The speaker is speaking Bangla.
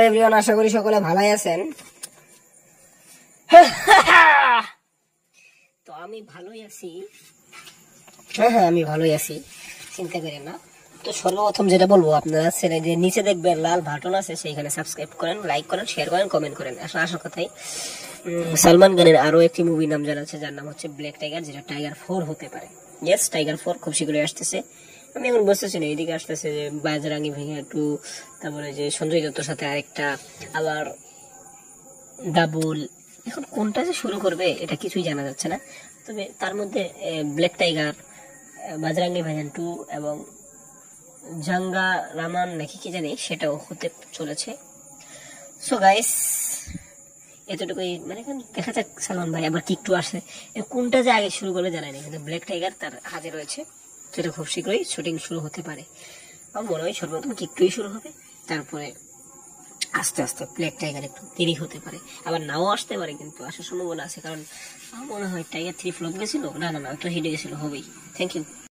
এভরিওয়ান, আশা করি সকলে ভালোই আছেন। তো আমি ভালোই আছি। হ্যাঁ, আমি ভালোই আছি, চিন্তা করেন না। তো সর্বপ্রথম যেটা বলবো, আপনারা চ্যানেলে নিচে দেখবেন লাল বাটন আছে, সেইখানে সাবস্ক্রাইব করেন, লাইক করেন, শেয়ার করেন, কমেন্ট করেন। আসল কথাই সালমান খানের আরো একটি মুভির নাম জানা আছে, যার নাম হচ্ছে ব্ল্যাক টাইগার, যেটা টাইগার 4 হতে পারে। ইয়েস, টাইগার 4 খুব শীঘ্রই আসতেছে। আমি এখন বুঝতেছি না, এদিকে আসতেছে যে বাজরাঙ্গি ভাইয়া 2, তারপরে যে সঞ্জয় দত্তর সাথে আরেকটা, আবার ডাবল। এখন কোনটা যে শুরু করবে এটা কিছুই জানা যাচ্ছে না। তবে তার মধ্যে ব্ল্যাক টাইগার, বাজরাঙ্গি ভাইজান 2 এবং জাঙ্গা রামান নাকি কি জানি, সেটাও হতে চলেছে। সো গাইস, এতটুকুই। মানে দেখা যাক সালমান ভাই আবার কি একটু আসে, কোনটা যে আগে শুরু করলে জানাই না, কিন্তু ব্ল্যাক টাইগার তার হাতে রয়েছে, যেটা খুব শীঘ্রই শুটিং শুরু হতে পারে। আমার মনে হয় সর্বপ্রথম কিকটুই শুরু হবে, তারপরে আস্তে আস্তে ব্ল্যাক টাইগার একটু দেরি হতে পারে, আবার নাও আসতে পারে, কিন্তু আসার সম্ভাবনা আছে। কারণ আমার মনে হয় টাইগার 3 ফ্লপ গেছিল, না, একটু হিটে গেছিল, হবেই। Thank you.